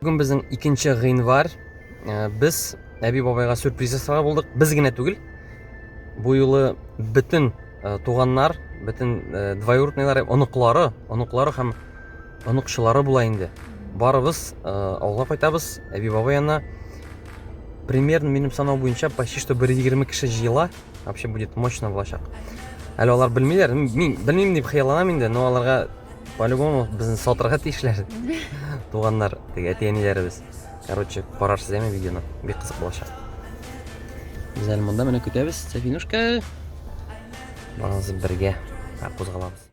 Бүгін біздің икенче гыйнвар. Біз әби бабайга сюрприз жасарга булдык. Біз генә түгел. Бу юлы бүтін туганнар, бүтін двоюродныйлар, оныклары һәм оныкчылары була инде. Барыбыз авылга кайтабыз. Әби бабай янына примерно минем санау буенча почти что 120 кеше җыела. Вообще будет мощно булачак. Әле алар белмиләр. Мин белмим дип хыялланам инде, но аларга по-любому безне сатырга тиешләр. Туганнар, теге әти-әниләребез. Короче, карарсыз әме видеоны. Бик кызык булачак. Без әле монда менә көтәбез. Сафинушка. Барыгыз бергә кузгалабыз.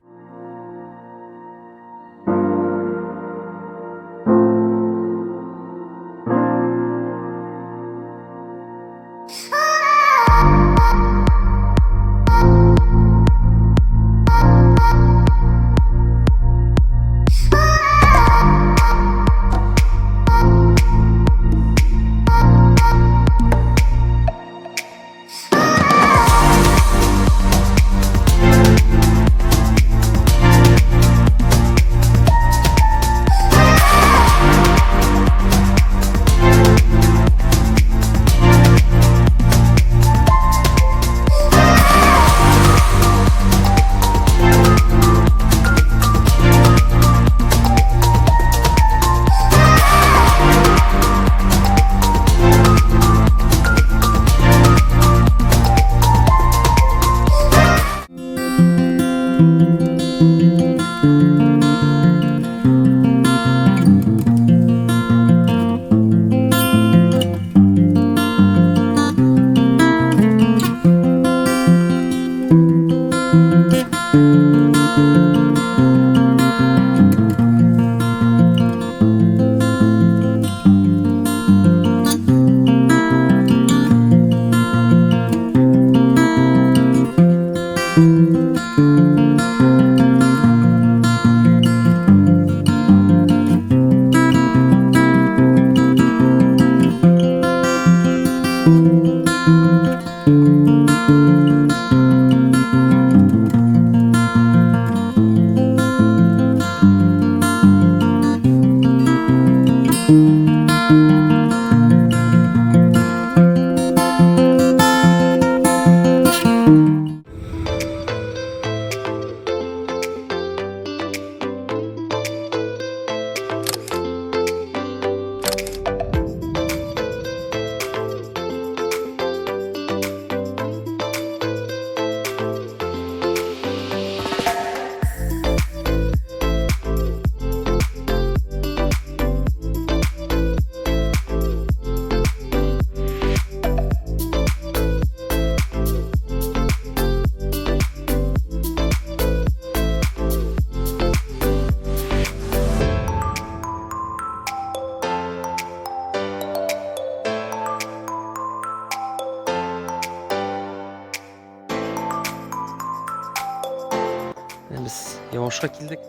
Biz yavaşqa келдік.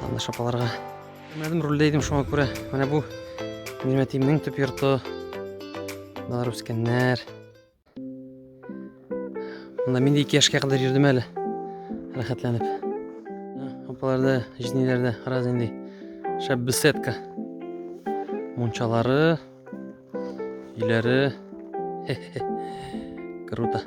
Анда шапаларға. Мәдім рөлдейдім шоңа көрі. Мәне бұл менің әтейімнің түп йорты. Балар өскеннәр. Мұнда мен де 2 яшқа қадар жүрдім әлі. Рахатланып. Апаларды, жинелерді раз енді. Шәп беседка. Мончалары. Үйлері. Круто.